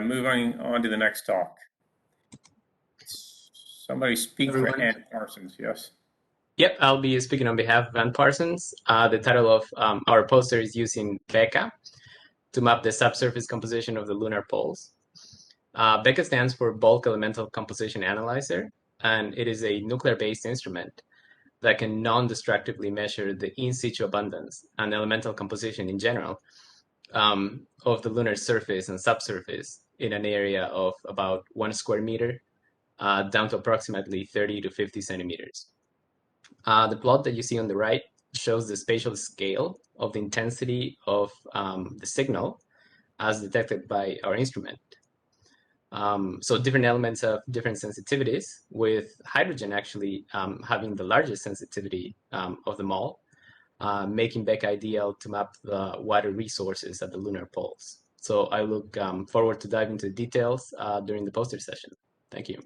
moving on to the next talk. Somebody speak for Ann Parsons, yes? Yep, I'll be speaking on behalf of Ann Parsons. The title of our poster is using BECA to map the subsurface composition of the lunar poles. BECA stands for Bulk Elemental Composition Analyzer, and it is a nuclear-based instrument that can non-destructively measure the in-situ abundance and elemental composition in general of the lunar surface and subsurface in an area of about 1 square meter down to approximately 30 to 50 centimeters. The plot that you see on the right shows the spatial scale of the intensity of the signal as detected by our instrument. So different elements have different sensitivities, with hydrogen actually having the largest sensitivity of them all, making BECA ideal to map the water resources at the lunar poles. So I look forward to diving into details during the poster session. Thank you.